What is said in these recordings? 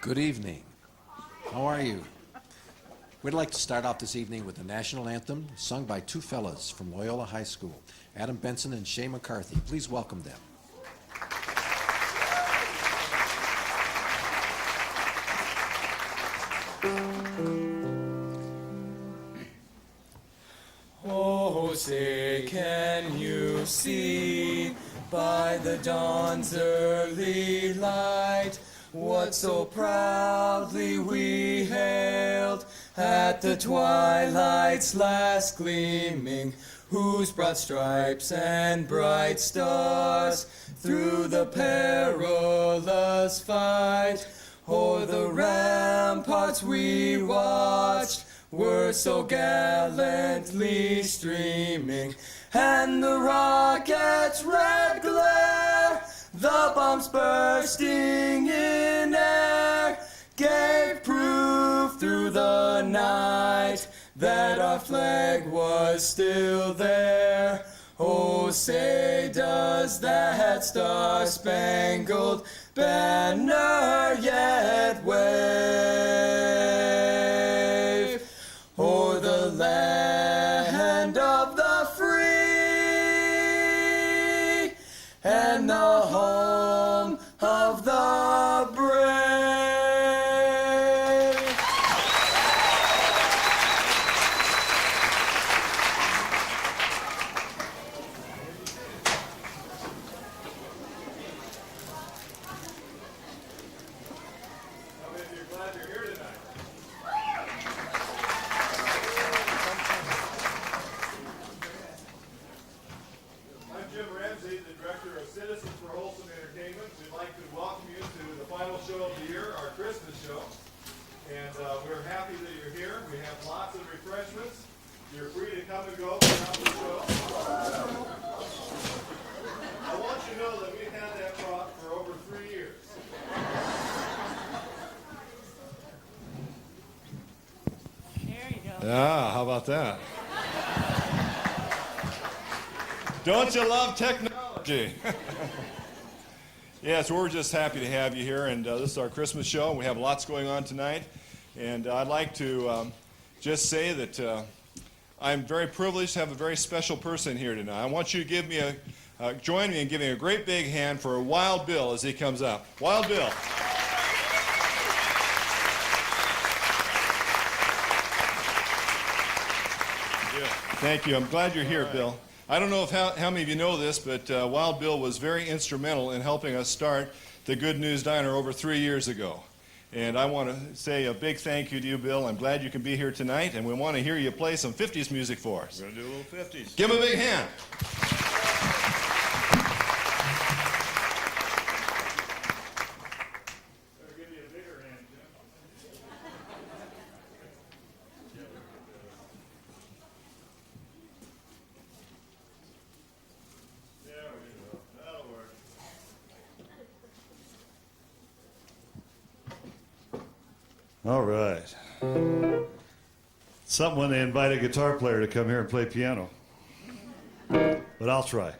Good evening. How are you? We'd like to start off this evening with the national anthem sung by two fellas from Loyola High School, Adam Benson and Shay McCarthy. Please welcome them. Oh, say, can you see by the dawn's early light what so proudly we hailed at the twilight's last gleaming, whose broad stripes and bright stars through the perilous fight o'er the ramparts we watched were so gallantly streaming, and the rocket's red glare, the bombs bursting in air, gave proof through the night that our flag was still there. Oh, say, does that star-spangled banner yet wave o'er the land of the free and the home of the brave? How many of you are glad you're here tonight? I'm Jim Ramsey, the Director of Citizens for Wholesome Entertainment. We'd like to welcome you to the final show of the year, our Christmas show. And we're happy that you're here. We have lots of refreshments. You're free to come and go throughout the show. I want you to know that we've had that prop for over 3 years. There you go. Ah, how about that? Don't you love technology? Yes, we're just happy to have you here, and this is our Christmas show. We have lots going on tonight, and I'd like to just say that I'm very privileged to have a very special person here tonight. I want you to give me join me in giving a great big hand for Wild Bill as he comes up. Wild Bill. Thank you. I'm glad you're here, Bill. I don't know if how many of you know this, but Wild Bill was very instrumental in helping us start the Good News Diner over 3 years ago. And I want to say a big thank you to you, Bill. I'm glad you can be here tonight, and we want to hear you play some 50s music for us. We're going to do a little 50s. Give him a big hand. Better give you a bigger hand, Jim. There we go. That'll work. All right. Someone they invite a guitar player to come here and play piano. But I'll try.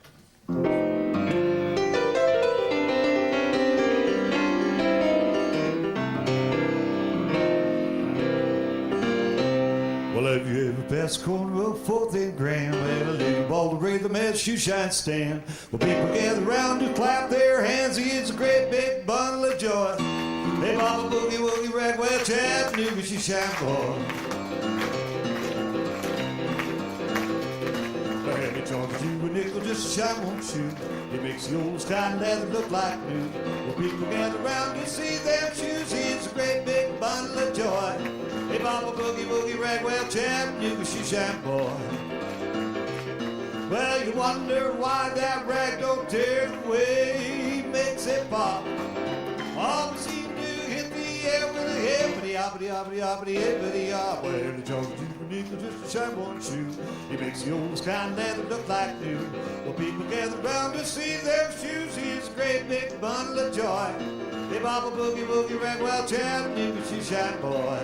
Well, have you ever passed the corner of 4th and Grand? Well, a little ball to rhythm as shoe shine stand. Well, people gather around to clap their hands. It's a great big bundle of joy. They bop a boogie woogie ragwell Chattanooga shoe shine boy. Well, have you charged you a nickel just to shine one shoe? It makes the old style leather look like new. Well, people gather around to see their shoes. It's a great big bundle of joy. They bop a boogie woogie ragwell Chattanooga shoe shine boy. Well, you wonder why that rag don't tear the way he makes it pop. All seem to hit the air with a hippity hoppity hoppity hoppity hippity hop. Well, the jungle junior nickel just to shine one shoe. He makes the old kind leather look like new. Well, people gather round to see their shoes. He's a great big bundle of joy. They bop a boogie woogie ragwell Chattanooga shoe shine boy.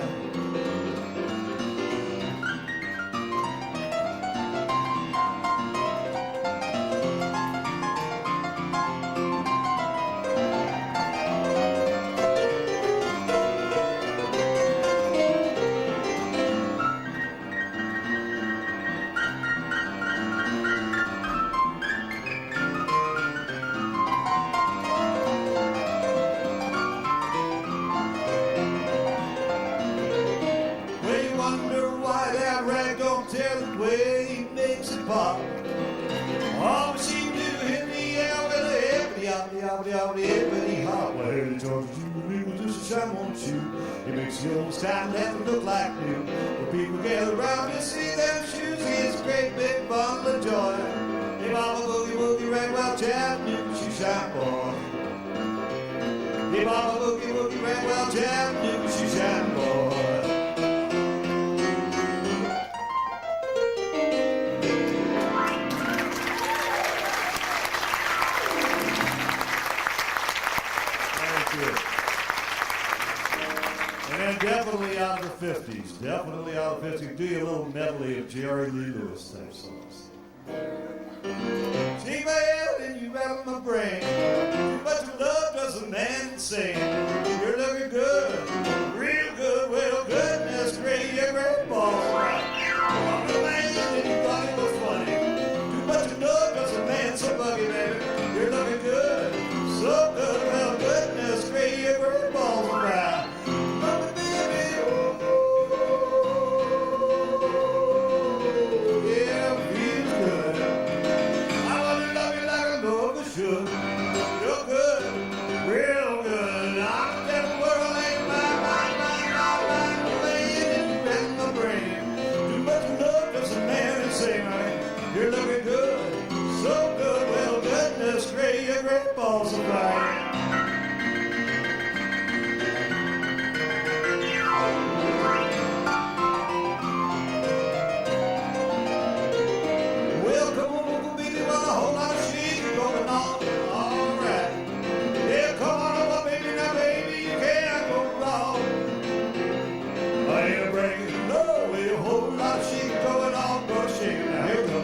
pop. All she do hit the air with a hippity hoppity hoppity hoppity hippity hop. Well, the Georgia Jubilee will do some shine, won't you? It makes the old time left look like new. The people gather around to see them shoes. It's a great big bundle of joy. Hey, mama, boogie, woogie, rag, well, Chattanooga, shoe shine boy. Hey, mama, boogie, woogie, rag, well, Chattanooga, shoe shine boy. And definitely out of the 50s. Definitely out of the 50s. Do you a little medley of Jerry Lee Lewis type songs. Shake my head and you rattle my brain. Too much love does a man insane. You're looking good, real good. Well, goodness gracious, you're great ball. I'm the man and you thought it was funny. Too much love does a man so buggy, baby. You're looking good, so good. Well, goodness gracious, you're great balls around. You're looking good, so good, well, goodness gracious, your great balls of fire. Well, come on over, baby, while a whole lot of shit is going on. All right. Yeah, come on over, baby, now, baby, you can't go wrong. I ain't a bragging, no, a whole lot of shit going on, but shake it now, here we go.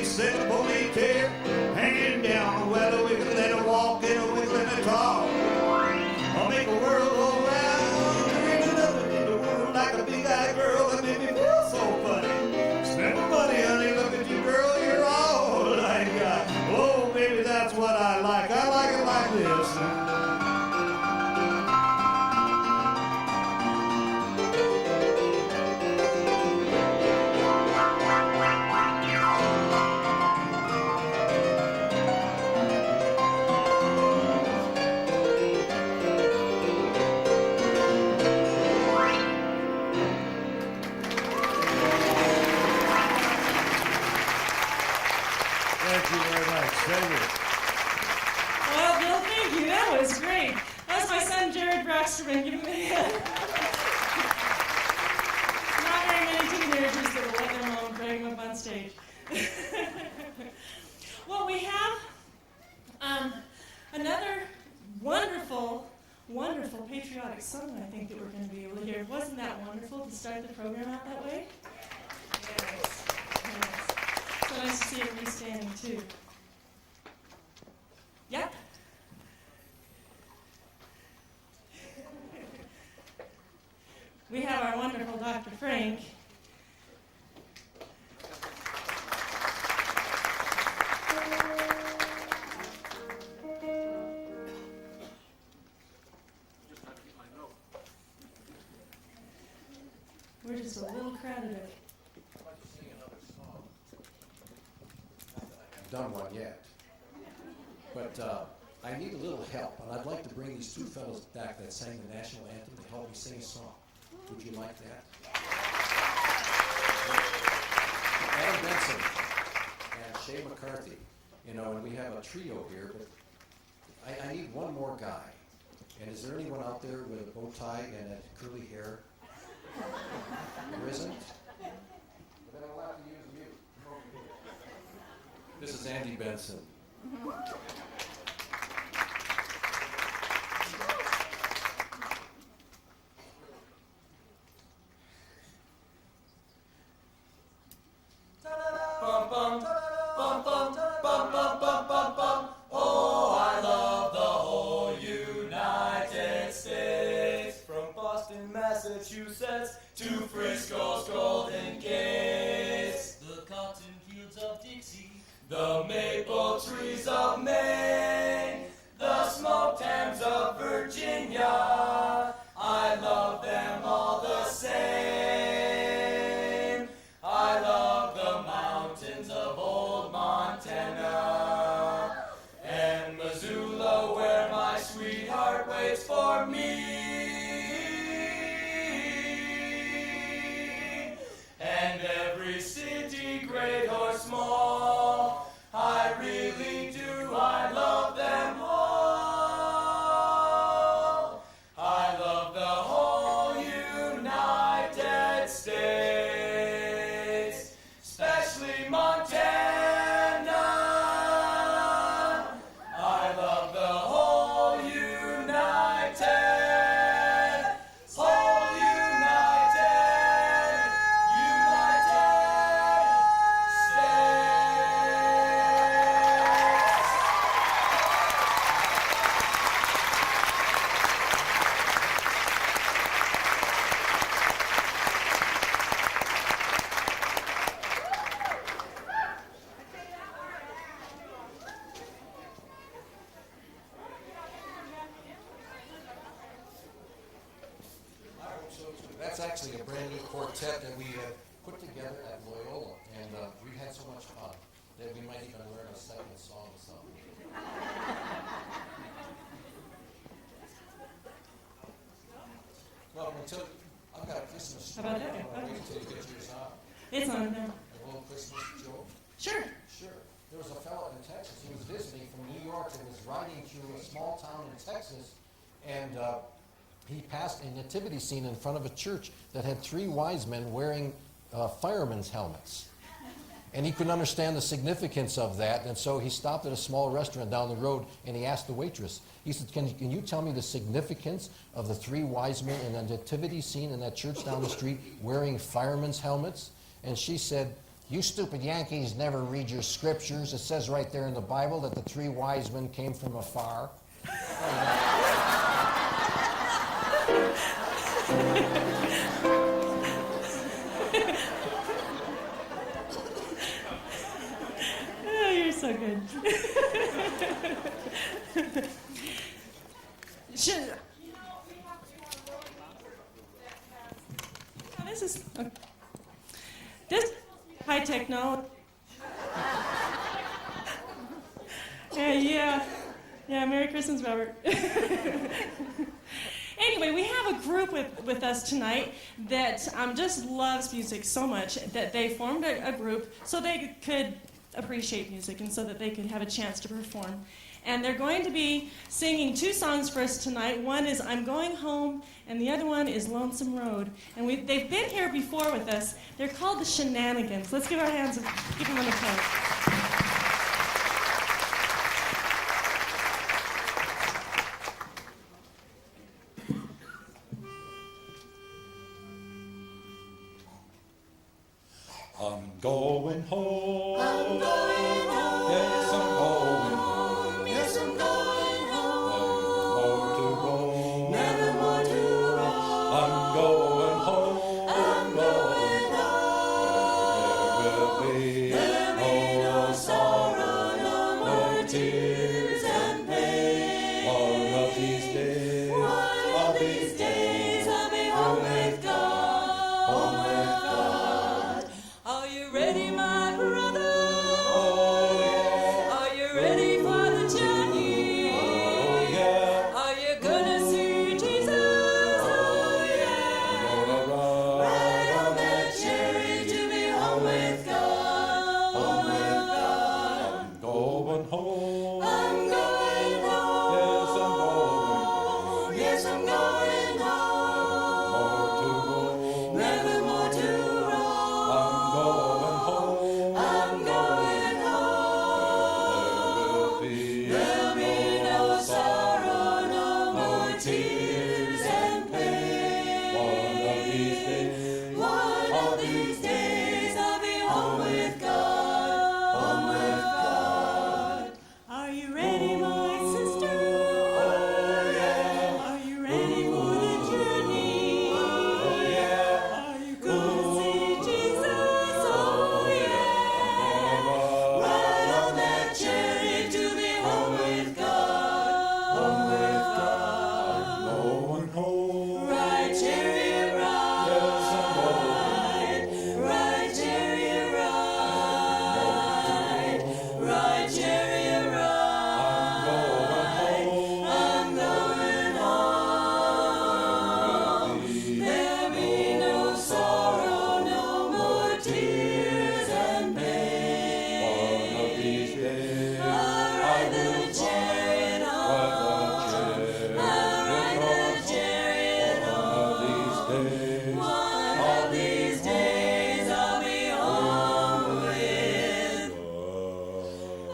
Set a ponytail, hanging down, well, a wiggle and a walk and a wiggle and a talk. I'll make a world go round. There ain't nothing in the world like a big-eyed girl that made me feel so funny. Spend my money, honey, look at you, girl, you're all I got. Oh, baby, that's what I like. I like it like this. Thank you very much. Thank you. Well, Bill, thank you. That was great. That's my son, Jared Brocksterman, giving me a hand. Not very many teenagers that will let their mom drag them up on stage. Well, we have another wonderful, wonderful patriotic song I think that we're going to be able to hear. Wasn't that wonderful to start the program out that way? Yes. Yes. So nice to see everybody standing, too. Yep. We have our wonderful Dr. Frank. We're just a little crowded up. Done one yet. But I need a little help, and I'd like to bring these two fellows back that sang the national anthem to help me sing a song. Would you like that? Adam Benson and Shay McCarthy. You know, and we have a trio here, but I need one more guy. And is there anyone out there with a bow tie and a curly hair? There isn't? Well, then I'll have to use you. This is Andy Benson. Oh, I love the whole United States, from Boston, Massachusetts to Frisco's Golden Gate. the maple trees of Maine, the smoked hams of Virginia, I love them all the same. I love the mountains of old Montana, and Missoula where my sweetheart waits for me. And every city, great or small, I really do, I love them all. I love the whole United States, especially Montana. I love the whole United States. That's actually a brand new quartet that we put together at Loyola, and we had so much fun that we might even learn a second song or something. Well, until I've got a Christmas How about that? I'm gonna wait until you get yours on. It's on now. A little Christmas joke. Sure. Sure. There was a fellow in Texas. He was visiting from New York and was riding through a small town in Texas, and he passed a nativity scene in front of a church that had 3 wise men wearing firemen's helmets. And he couldn't understand the significance of that, and so he stopped at a small restaurant down the road, and he asked the waitress, he said, can you tell me the significance of the 3 wise men in the nativity scene in that church down the street wearing firemen's helmets? And she said, you stupid Yankees never read your scriptures. It says right there in the Bible that the 3 wise men came from afar. Oh, you're so good. Should, oh, this is this high technology. Yeah. Merry Christmas, Robert. Anyway, we have a group with us tonight that just loves music so much that they formed a group so they could appreciate music and so that they could have a chance to perform. And they're going to be singing 2 songs for us tonight. One is I'm Going Home, and the other one is Lonesome Road. And they've been here before with us. They're called the Shenanigans. Let's give our hands and give them an applause. I'm going home. I'm going home. Yes, I'm going home. Yes, I'm going home. Never more to roam. I'm going home. I'm going home. There will be no sorrow, no more tears and pain. One of these days, I'll be home with God. Home with God. Are you ready, my brother? Oh, yeah. Are you ready for the journey? Oh, yeah. Are you gonna see Jesus? Oh, yeah. Gonna ride on that cherry to be home with God. Home with God. I'm going home.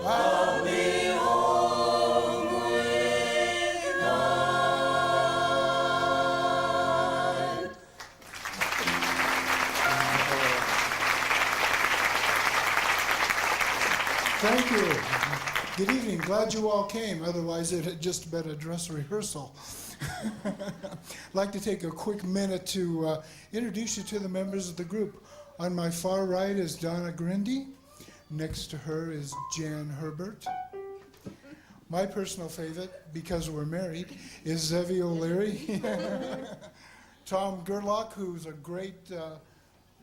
I'll be home with God. Thank you. Good evening. Glad you all came. Otherwise, it had just been a dress rehearsal. I'd like to take a quick minute to introduce you to the members of the group. On my far right is Donna Grindy. Next to her is Jan Herbert. My personal favorite, because we're married, is Zevi O'Leary. Tom Gerlach, who's a great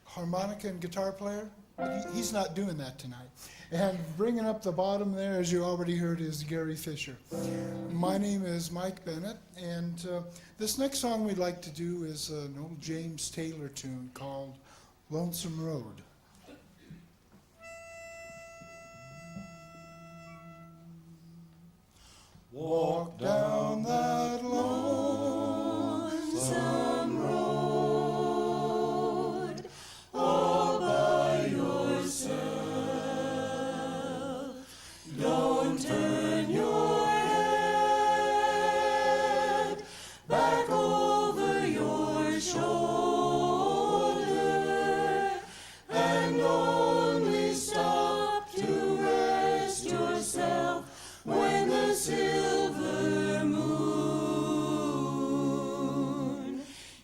harmonica and guitar player. But he's not doing that tonight. And bringing up the bottom there, as you already heard, is Gary Fisher. My name is Mike Bennett, and this next song we'd like to do is an old James Taylor tune called Lonesome Road. Walk down that lonesome road all by yourself. Don't turn your head back over your shoulder and only stop to rest yourself when the silver moon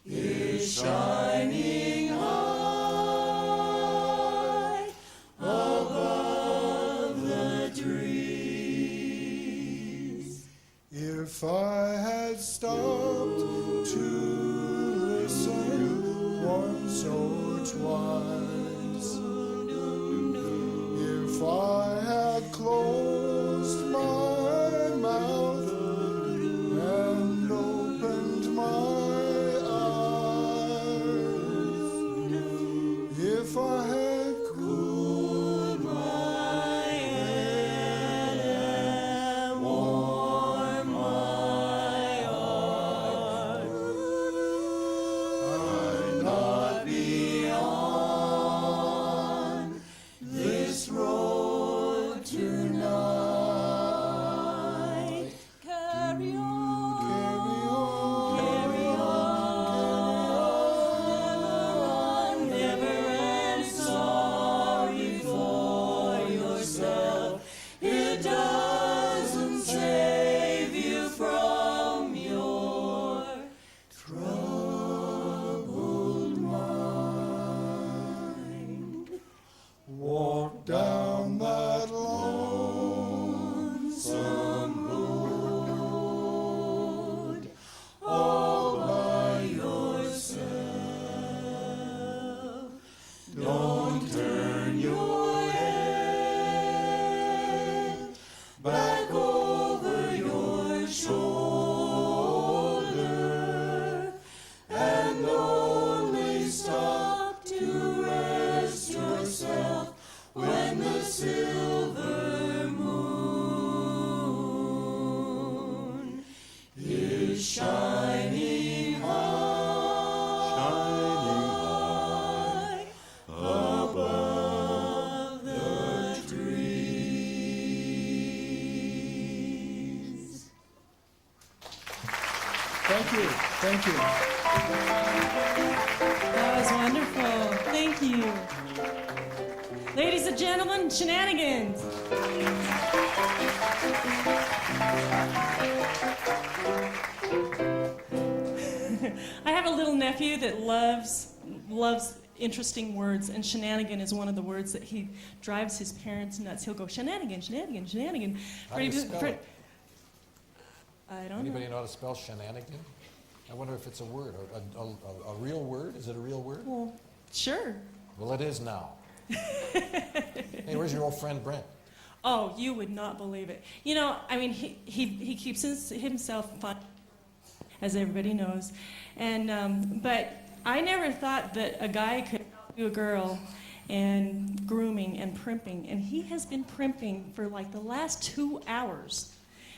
is shining high above the trees. If I had stopped to listen once or twice, if I had closed my mouth and opened my eyes, if I had cooled my head and warmed my heart, I'd not be on this road tonight. Carry on, Carry on, carry on, never and sorry for yourself. It doesn't save you from your troubled mind. walk down that lonesome road all by yourself. Don't turn your head back over your shoulder and only stop to rest yourself when the silver moon is shining high above the trees. Thank you. Thank you. That was wonderful. Thank you. Ladies and gentlemen, Shenanigans. I have a little nephew that loves interesting words, and shenanigan is one of the words that he drives his parents nuts. He'll go shenanigan, shenanigan, shenanigan. How do you spell it? I don't Anybody know. know how to spell shenanigan? I wonder if it's a word, a real word. Is it a real word? Well, sure. Well, it is now. Hey, where's your old friend Brent? Oh, you would not believe it. You know, I mean, he keeps himself fun, as everybody knows. And but I never thought that a guy could do a girl and grooming and primping. And he has been primping for like the last 2 hours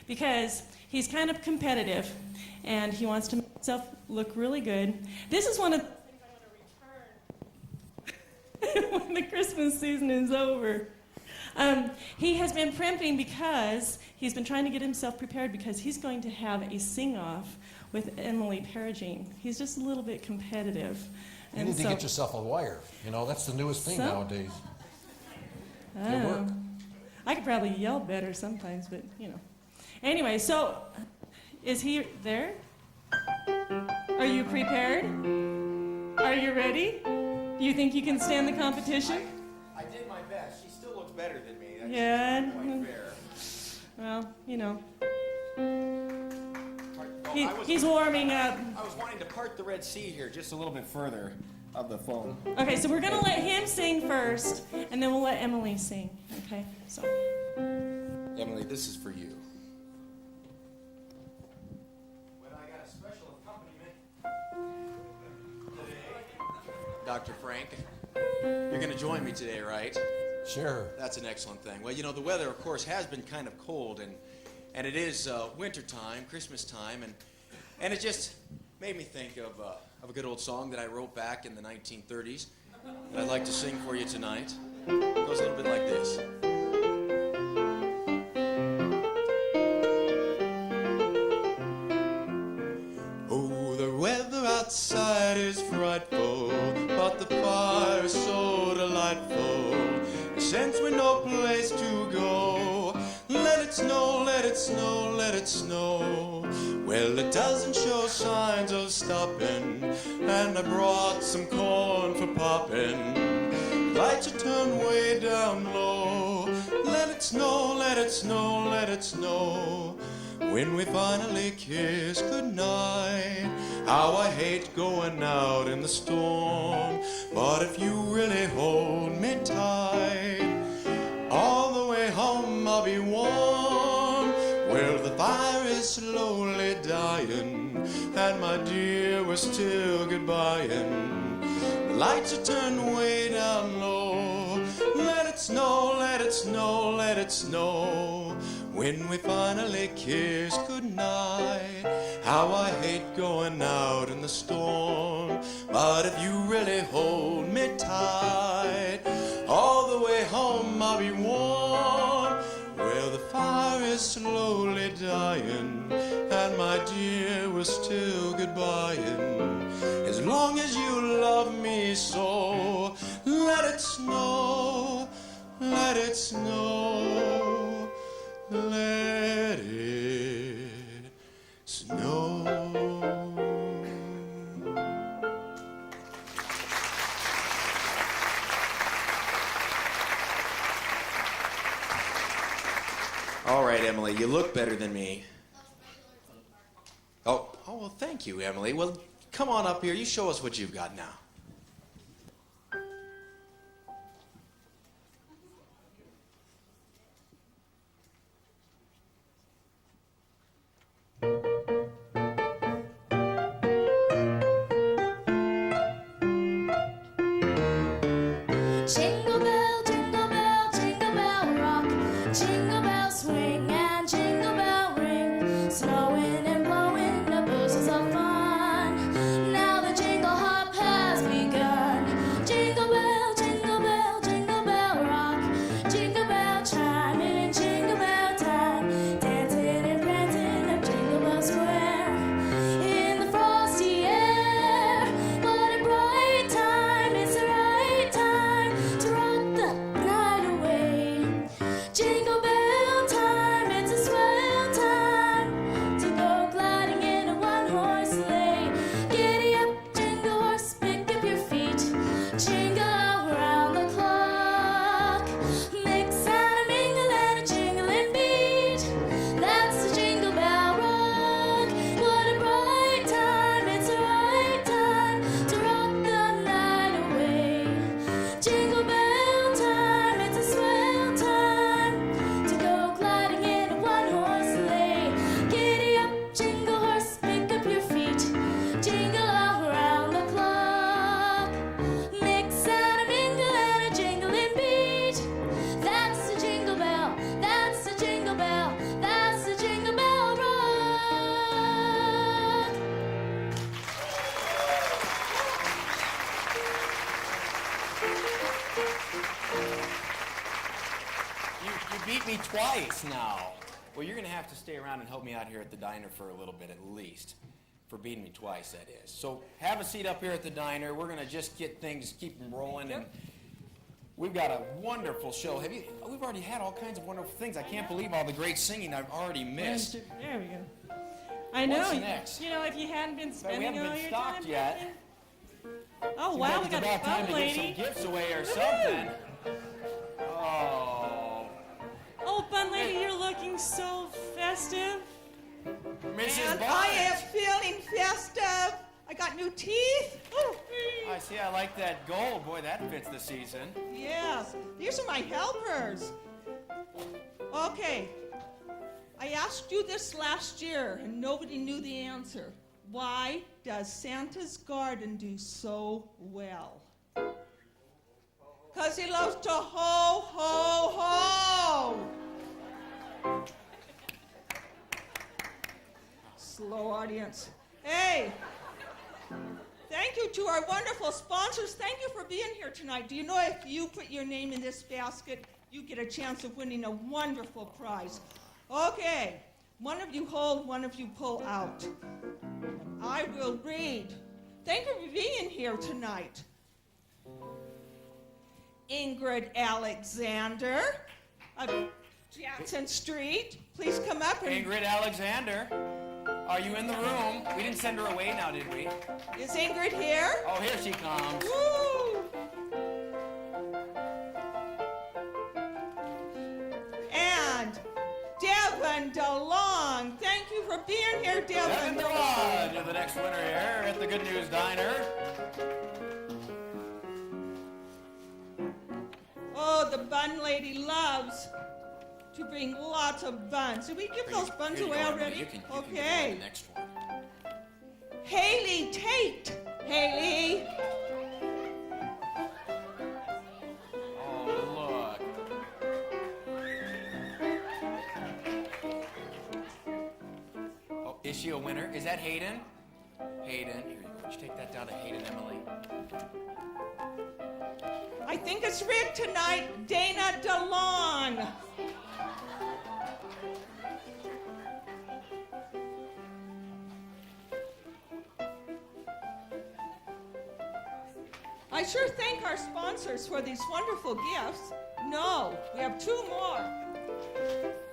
because he's kind of competitive and he wants to make himself look really good. This is one of the things I want to return when the Christmas season is over. He has been primping because he's been trying to get himself prepared because he's going to have a sing-off with Emily Perigine. He's just a little bit competitive. You need to get yourself a wire. You know, that's the newest thing nowadays. It'll work. I could probably yell better sometimes, but, you know. Anyway, so is he there? Are you prepared? Are you ready? Do you think you can stand the competition? I did my best. She still looks better than me. That's Yeah. not quite fair. Well, you know. Oh, He's warming up. I was wanting to part the Red Sea here just a little bit further of the phone. Okay, so we're going to let him sing first, and then we'll let Emily sing. Okay, so. Emily, this is for you. Well, I got a special accompaniment today. Dr. Frank, you're going to join me today, right? Sure. That's an excellent thing. Well, you know, the weather, of course, has been kind of cold, and it is winter time, Christmas time, and it just made me think of a good old song that I wrote back in the 1930s that I'd like to sing for you tonight. It goes a little bit like this. Oh, the weather outside is frightful, but the fire is so delightful. Since we've no place to go, let it snow, let it snow, let it snow. Well, it doesn't show signs of stopping, and I brought some corn for popping. Lights are turned way down low. Let it snow, let it snow, let it snow. When we finally kiss goodnight, how I hate going out in the storm. But if you really hold me tight, all the way home I'll be warm. Well, the fire is slowly dying, and my dear, we're still goodbying. The lights are turned way down low. Let it snow, let it snow, let it snow. When we finally kiss goodnight, how I hate going out in the storm. But if you really hold me tight, all the way home I'll be warm. Well, the fire is slowly dying, and my dear, we're still goodbying. As long as you love me so, let it snow, let it snow, let it snow. All right, Emily, you look better than me. Oh, well, thank you, Emily. Well, come on up here. You show us what you've got now. Jingle bell, jingle bell, jingle bell rock. Jingle bell swing and jingle bell ring. Snowing and blowing the bushels of fun. Now the jingle hop has begun. Jingle bell, jingle bell, jingle bell rock. Jingle bell chime in jingle bell time. Dancing and prancing up Jingle Bell Square. In the frosty air, what a bright time. It's the right time to rock the night away. Jingle bell time twice now. Well, you're going to have to stay around and help me out here at the diner for a little bit at least. For beating me twice, that is. So have a seat up here at the diner. We're going to just get things, keep them rolling. And we've got a wonderful show. We've already had all kinds of wonderful things. I can't believe all the great singing I've already missed. There we go. I know. What's next? You know, if you hadn't been But we spending haven't all been your stopped time yet. thinking- Oh, wow, we got a about time fun to lady. give some gifts away or something. Oh. Oh, fun lady, you're looking so festive. Mrs. And Bond. I am feeling festive. I got new teeth. Ooh. I see. I like that gold. Boy, that fits the season. Yes, these are my helpers. Okay, I asked you this last year and nobody knew the answer. Why does Santa's garden do so well? Because he loves to ho, ho, ho. Slow audience. Hey, thank you to our wonderful sponsors. Thank you for being here tonight. Do you know if you put your name in this basket, you get a chance of winning a wonderful prize? Okay, one of you hold, one of you pull out. I will read. Thank you for being here tonight. Ingrid Alexander of Jackson Street. Please come up and... Ingrid Alexander, are you in the room? We didn't send her away now, did we? Is Ingrid here? Oh, here she comes. Woo! And Devin DeLong. Thank you for being here, Devin Devin DeLong, you're the next winner here at the Good News Diner. Oh, the bun lady loves to bring lots of buns. Did we give those buns Here you away go, already? You can Okay. go to the next one. Haley Tate. Haley. Oh, look. Oh, is she a winner? Is that Hayden? Hayden, here you go. Would you take that down to Hayden, Emily? I think it's rigged tonight. Dana DeLong. I sure thank our sponsors for these wonderful gifts. No, we have two more.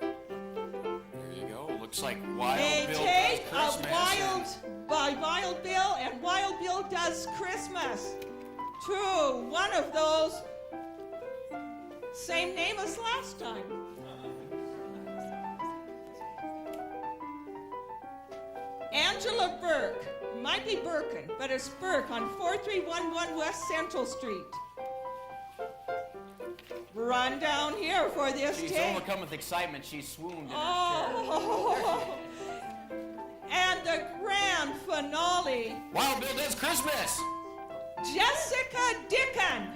There you go. Looks like Wild A Bill tape does of Christmas. by Wild Bill and Wild Bill Does Christmas. True, one of those, same name as last time. Angela Burke, might be Birkin, but it's Burke on 4311 West Central Street. Run down here for this She's tape. overcome with excitement. She swooned in her chair. Oh, and the grand finale, Wild Bill Does Christmas! Jessica Dickon.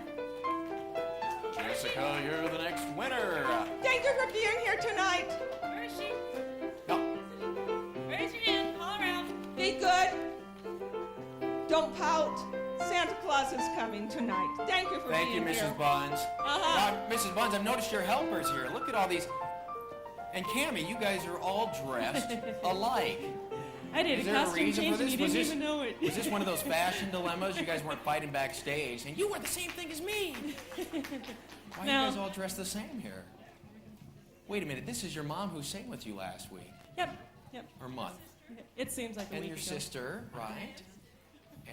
Jessica, you're the next winner. Thank you for being here tonight. Where is she? No. Raise your hand. Call her out. Be good. Don't pout. Santa Claus is coming tonight. Thank you for Thank you, being here. Mrs. Bonds. Uh-huh. Now, Mrs. Bonds, I've noticed your helpers here. Look at all these. And Cammie, you guys are all dressed alike. I did Is a there a costume reason change for and this? you didn't even know it. Was this one of those fashion dilemmas? You guys weren't fighting backstage, and you wore the same thing as me. Why No. are you guys all dressed the same here? Wait a minute, this is your mom who sang with you last week, Yep. or month, It seems like a and week your ago. sister, right?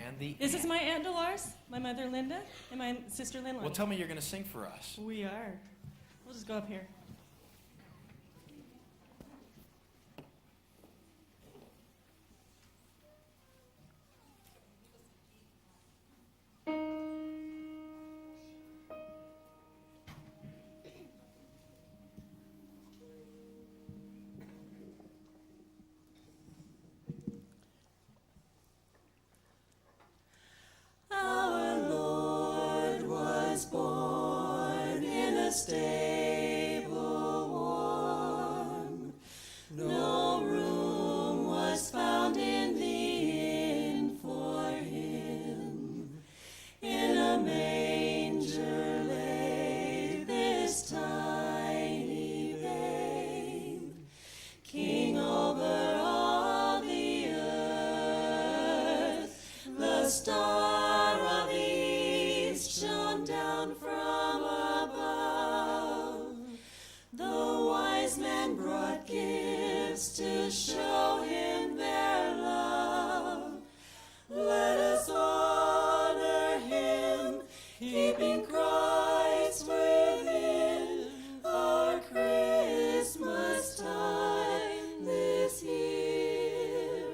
And the This is aunt. my Aunt Dolores, my mother Linda, and my sister Lynn. Well, tell me you're going to sing for us. We are. We'll just go up here. Our Lord was born in a stable star of east shone down from above. The wise men brought gifts to show him their love. Let us honor him, keeping Christ within our Christmas time this year.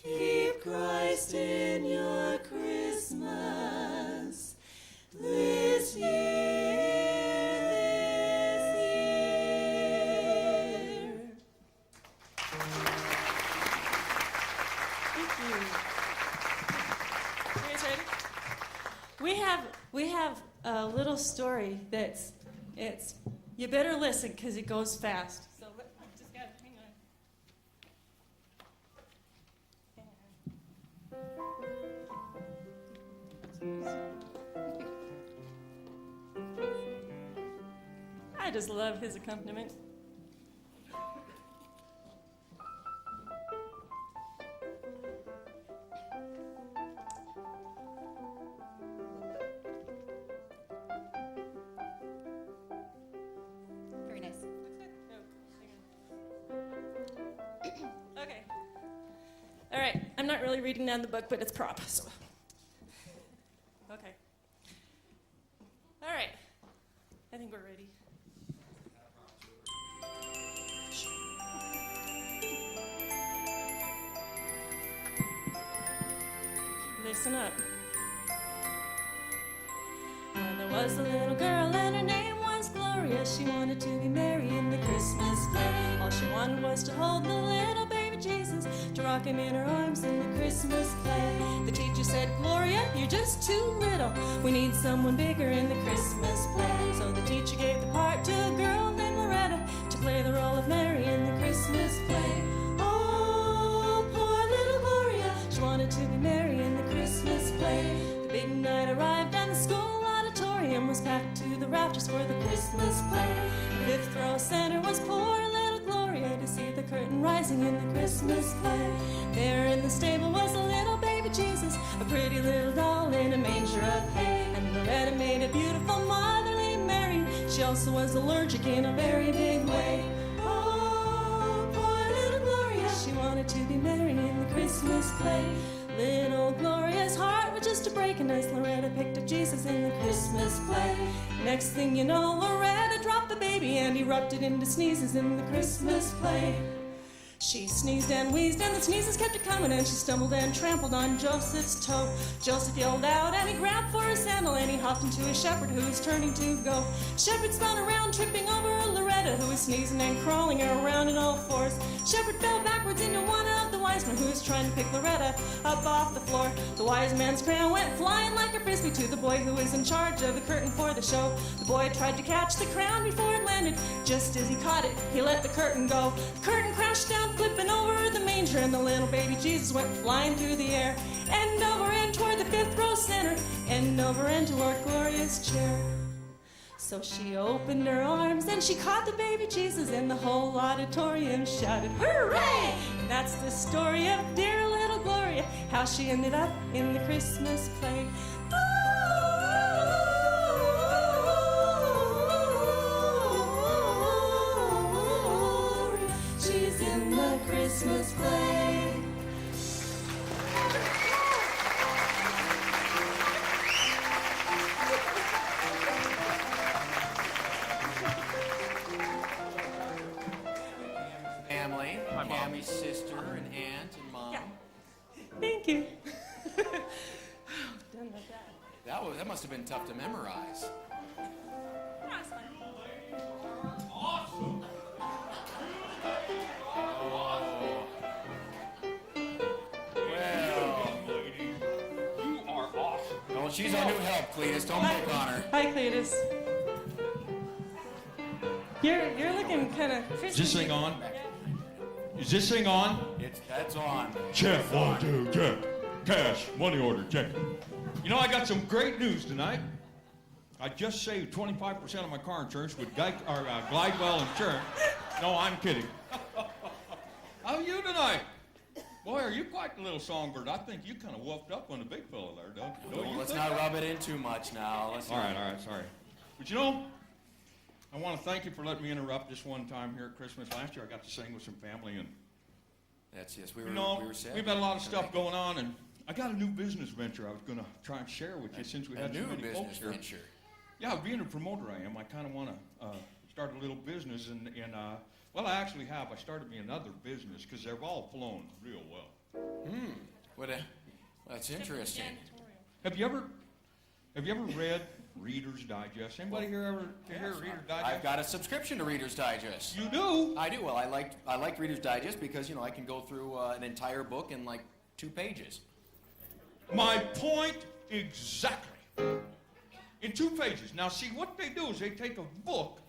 Keep Christ in your Christmas this year. Thank you. You guys ready? We have a little story that's you better listen because it goes fast. So just gotta hang on. I just love his accompaniment. Very nice. Okay. All right. I'm not really reading down the book, but it's prop. So. Okay. All right. I think we're ready. Listen up. Well, there was a little girl and her name was Gloria. She wanted to be Mary in the Christmas play. All she wanted was to hold the little baby Jesus, to rock him in her arms in the Christmas play. The teacher said, Gloria, you're just too little. We need someone bigger in the Christmas play. So the teacher gave the part to a girl named Loretta to play the role of Mary in the Christmas play. Oh, poor little Gloria, she wanted to be Mary in the Christmas play. The big night arrived and the school auditorium was packed to the rafters for the Christmas play. Fifth row center was poor little Gloria to see the curtain rising in the Christmas play. There in the stable was a little baby Jesus, a pretty little doll in a manger of hay. And Loretta made a beautiful motherly Mary. She also was allergic in a very big way. Oh, poor little Gloria, she wanted to be Mary in the Christmas play. Little Gloria's heart was just a breaking as Loretta picked up Jesus in the Christmas play. Next thing you know, Loretta dropped the baby and erupted into sneezes in the Christmas play. She sneezed and wheezed and the sneezes kept her coming, and she stumbled and trampled on Joseph's toe. Joseph yelled out and he grabbed for his sandal and he hopped into a shepherd who was turning to go. Shepherd spun around, tripping over Loretta who was sneezing and crawling around in all fours. Shepherd fell backwards into one of the wise men who was trying to pick Loretta up off the floor. The wise man's crown went flying like a frisbee to the boy who was in charge of the curtain for the show. The boy tried to catch the crown before it landed. Just as he caught it, he let the curtain go. The curtain crashed down, flipping over the manger, and the little baby Jesus went flying through the air. End over end toward the fifth row center, end over end toward Gloria's chair. So she opened her arms and she caught the baby Jesus, and the whole auditorium shouted, hooray! And that's the story of dear little Gloria, how she ended up in the Christmas play. She's in the Christmas play. Family, Cammie's sister and aunt and mom. Yeah. Thank you. Done like that. That must have been tough to memorize. That's fine. Well, she's our new help, Cletus. Don't pick on her. Hi, Cletus. You're looking kind of Is this thing on? Is this thing on? That's on. Check, 1, 2, check. Cash, money order, check. You know, I got some great news tonight. I just saved 25% of my car insurance with Glidewell Insurance. No, I'm kidding. How are you tonight? Boy, are you quite a little songbird. I think you kind of woofed up on the big fella there, don't you? Don't you Let's think? not rub it in too much now. All right, sorry. But you know, I want to thank you for letting me interrupt this one time here at Christmas. Last year I got to sing with some family, and Yes, we were sad. we've had a lot of stuff going on, and I got a new business venture I was going to try and share with you since we A had so new many folks business here. venture. Yeah, being a promoter I am, I kind of want to start a little business, and well, I actually have. I started me another business because they've all flown real well. That's interesting. Have you ever read Reader's Digest? Anybody here ever hear Reader's Digest? I've got a subscription to Reader's Digest. You do? I do. Well, I liked Reader's Digest because, you know, I can go through an entire book in like 2 pages. My point exactly. In 2 pages. Now, see, what they do is they take a book,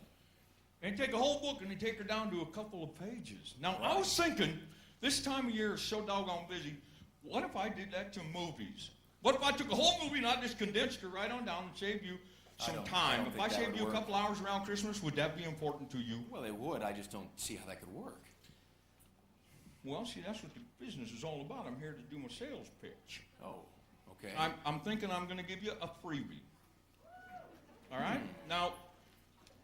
and they take a whole book, and they take her down to a couple of pages. Now, I was thinking, this time of year is so doggone busy, what if I did that to movies? What if I took a whole movie and I just condensed it right on down and saved you some time? If I saved you a couple hours around Christmas, would that be important to you? Well, it would. I just don't see how that could work. Well, see, that's what the business is all about. I'm here to do my sales pitch. Oh, okay. I'm thinking I'm going to give you a freebie. All right? Now,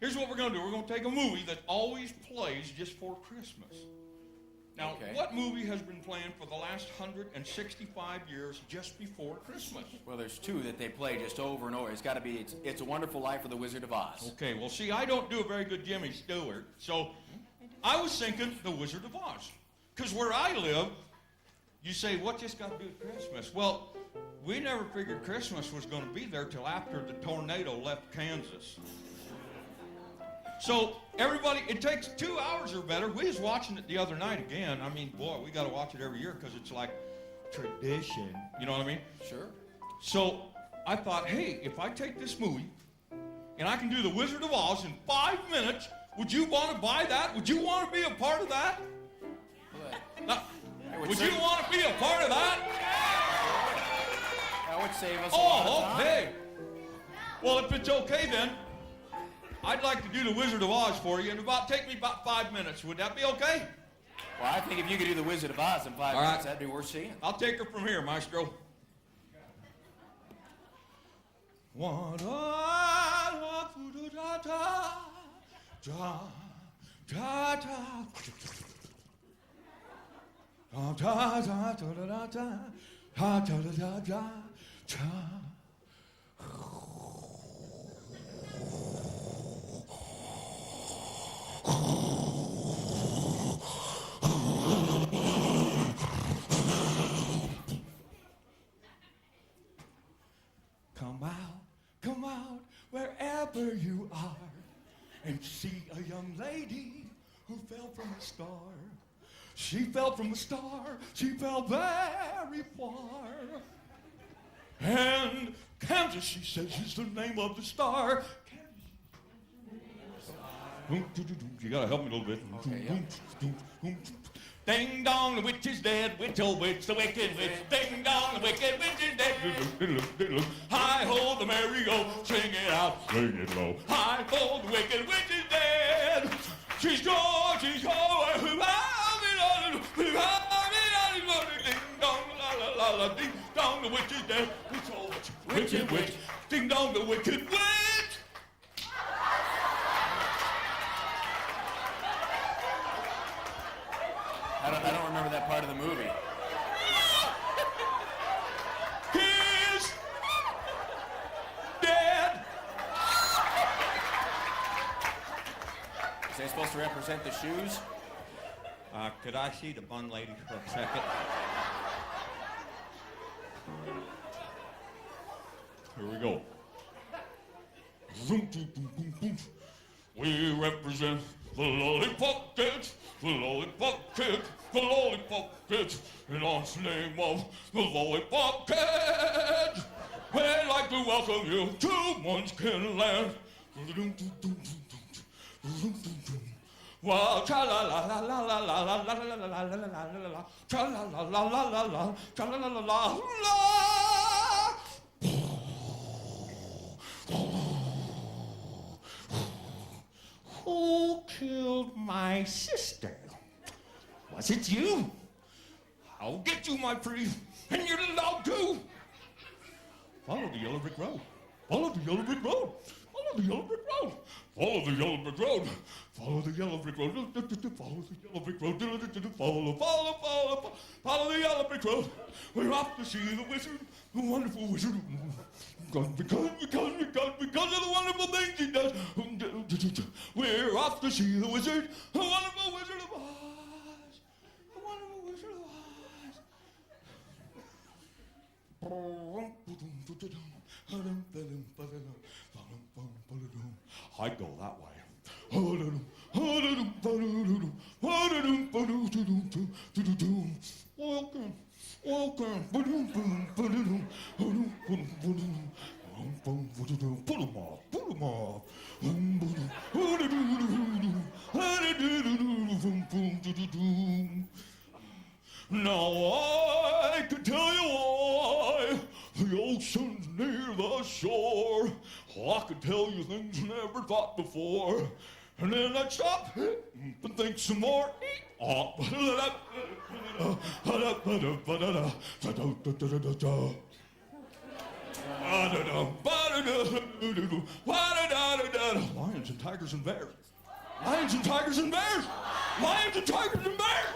here's what we're going to do. We're going to take a movie that always plays just for Christmas. Now, what movie has been playing for the last 165 years just before Christmas? Well, there's 2 that they play just over and over. It's got to be It's a Wonderful Life of the Wizard of Oz. Okay, well, see, I don't do a very good Jimmy Stewart, so I was thinking The Wizard of Oz. Because where I live, you say, what just got to do with Christmas? Well, we never figured Christmas was going to be there till after the tornado left Kansas. So, everybody, it takes 2 hours or better. We was watching it the other night again. I mean, boy, we got to watch it every year because it's like tradition. You know what I mean? Sure. So, I thought, hey, if I take this movie and I can do The Wizard of Oz in 5 minutes, would you want to buy that? Would you want to be a part of that? Would you want to be a part of that? That would save us a lot of time. Okay. Well, if it's okay then, I'd like to do The Wizard of Oz for you, and take me about 5 minutes. Would that be okay? Well, I think if you could do The Wizard of Oz in 5 minutes, that'd be worth seeing. I'll take her from here, Maestro. What Come out, wherever you are, and see a young lady who fell from a star. She fell from a star, she fell very far. And Kansas, she says, is the name of the star. You gotta help me a little bit. Ding dong, the witch is dead. Witch, oh witch, the wicked witch. Ding dong, the wicked witch is dead. Hi ho, the merry-go, sing it out, sing it low. Hi ho, the wicked witch is dead. She's gone, she's gone. Ding dong, la la la la. Ding dong, the witch is dead. Witch, oh witch, wicked witch. Ding dong, the wicked witch. I don't remember that part of the movie. He's dead. Is that supposed to represent the shoes? Could I see the bun lady for a second? Here we go. We represent the Lollipop Kids, the Lollipop Kids, the Lollipop Kids, in the name of the Lollipop Kids. We'd like to welcome you to Munchkin Land. Wow, cha la la la la la la la la la la la la la la, cha la la la la la la, cha la la la la la. Who killed my sister? Was it you? I'll get you, my pretty, and your little dog too. Follow the yellow brick road. Follow the yellow brick road. Follow the yellow brick road. Follow the yellow brick road. Follow the yellow brick road. Follow the yellow brick road. Follow the yellow brick road. We're off to see the wizard, the wonderful wizard. Because of the wonderful things he does. We're off to see the wizard, the wonderful Wizard of Oz. The wonderful Wizard of Oz. I go that way. Welcome. Put 'em off. Now I can tell you why the ocean's near the shore. I can tell you things you never thought before. And then I'd stop and think some more. Lions and tigers and bears. Lions and tigers and bears. Lions and tigers and bears.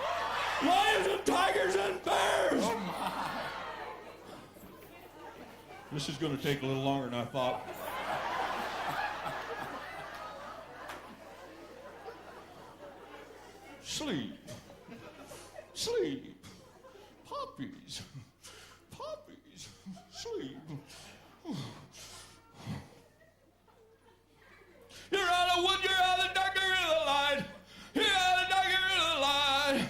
Lions and tigers and bears. Oh my. This is going to take a little longer than I thought. Sleep. Sleep. Poppies. Poppies. Sleep. You're out of wood, you're out of the dark, you're in the light. You're out of the dark, you're in the light.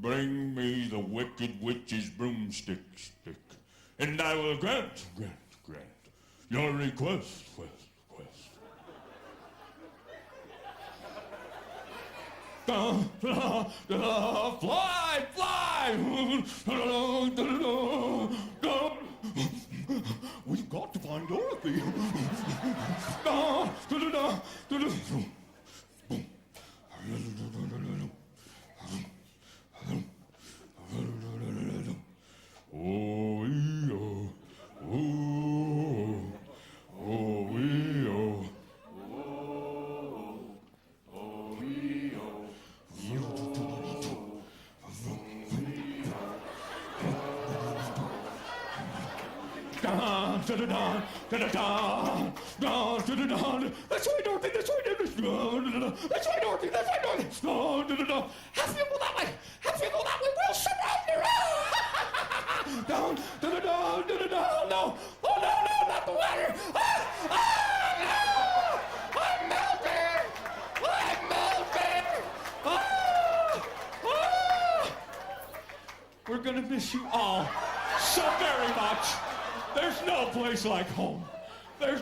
Bring me the wicked witch's broomstick, stick, and I will grant your request, quest. Fly! We've got to find Dorothy. That's right, Dorothy. That's right, Dorothy. Have you go that way? We'll surround you. Down. No. Oh, no, not the ladder. No. I'm melting. We're going to miss you all so very much. There's no place like home. Merry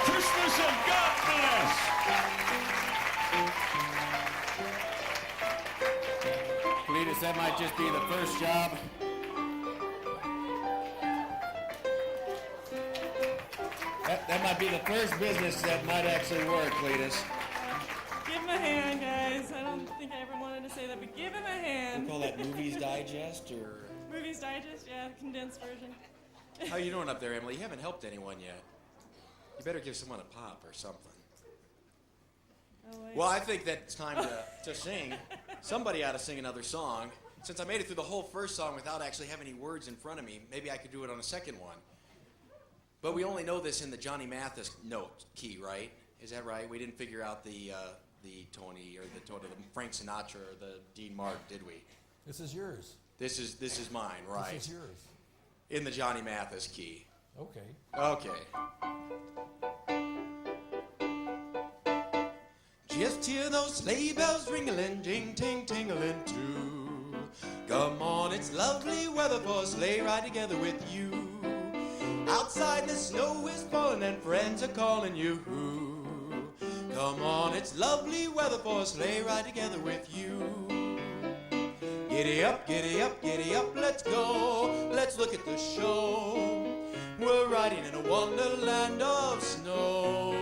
Christmas and God bless. Cletus, that might just be the first job. That might be the first business that might actually work, Cletus. Give him a hand, guys. I don't think I ever wanted to say that, but give him a hand. We call that Movies Digest, or? Movies Digest, yeah, condensed version. How you doing up there, Emily? You haven't helped anyone yet. You better give someone a pop or something. Oh, wait. Well, I think that it's time to sing. Somebody ought to sing another song. Since I made it through the whole first song without actually having any words in front of me, maybe I could do it on a second one. But we only know this in the Johnny Mathis note key, right? Is that right? We didn't figure out the Tony or the Frank Sinatra or the Dean Martin, did we? This is yours. This is mine, right? This is yours. In the Johnny Mathis key. Okay. Just hear those sleigh bells ringling, ting, ting, tingling too. Come on, it's lovely weather for a sleigh ride together with you. Outside the snow is falling and friends are calling you. Come on, it's lovely weather for a sleigh ride together with you. Giddy up, giddy up, giddy up, let's go. Let's look at the show. We're riding in a wonderland of snow.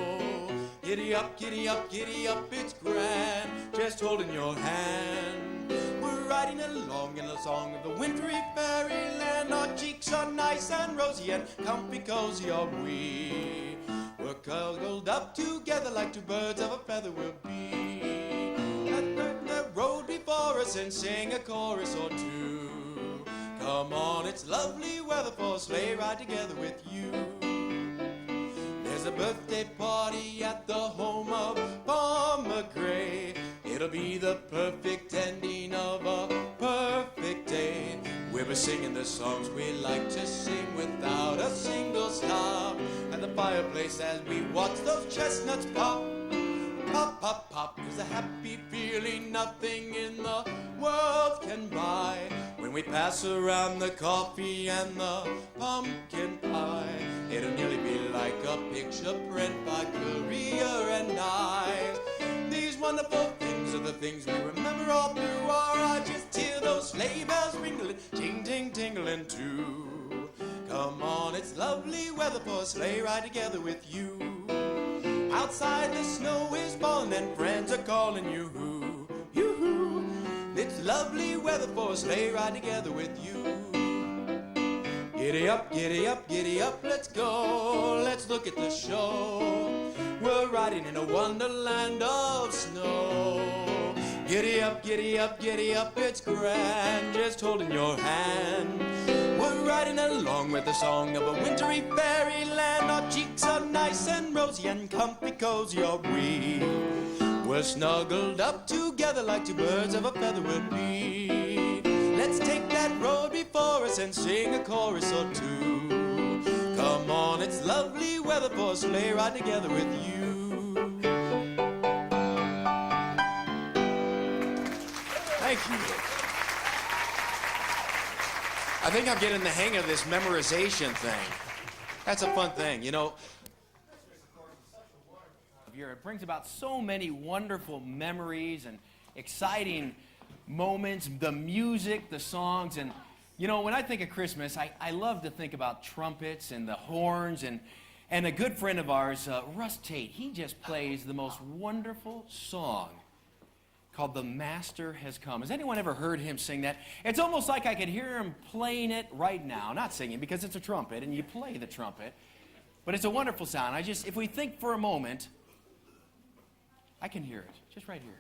Giddy up, giddy up, giddy up, it's grand, just holding your hand. We're riding along in the song of the wintry fairyland. Our cheeks are nice and rosy and comfy cozy are we. We're cuddled up together like two birds of a feather we'll be. Let the road before us and sing a chorus or two. Come on, it's lovely weather for a sleigh ride together with you. There's a birthday party at the home of Farmer Gray. It'll be the perfect ending of a perfect day. We'll be singing the songs we like to sing without a single stop. At the fireplace as we watch those chestnuts pop. Pop, pop, pop, there's a happy feeling nothing in the world can buy. When we pass around the coffee and the pumpkin pie, it'll nearly be like a picture print by Currier and I. These wonderful things are the things we remember all through our lives. Just hear those sleigh bells ringling, ting, ting, tingling too. Come on, it's lovely weather for a sleigh ride together with you. Outside the snow is falling and friends are calling you. Yoo-hoo. It's lovely weather for a sleigh ride together with you. Giddy up, giddy up, giddy up, let's go. Let's look at the show. We're riding in a wonderland of snow. Giddy up, giddy up, giddy up, it's grand, just holding your hand. We're riding along with the song of a wintry fairyland. Our cheeks are nice and rosy and comfy cozy are we. We're snuggled up together like two birds of a feather will be. Let's take that road before us and sing a chorus or two. Come on, it's lovely weather for a sleigh ride together with you. Thank you. I think I'm getting the hang of this memorization thing. That's a fun thing, you know. It brings about so many wonderful memories and exciting moments, the music, the songs, and you know, when I think of Christmas, I love to think about trumpets and the horns, and a good friend of ours, Russ Tate, he just plays the most wonderful song called The Master Has Come. Has anyone ever heard him sing that? It's almost like I could hear him playing it right now. Not singing, because it's a trumpet, and you play the trumpet. But it's a wonderful sound. If we think for a moment, I can hear it, just right here.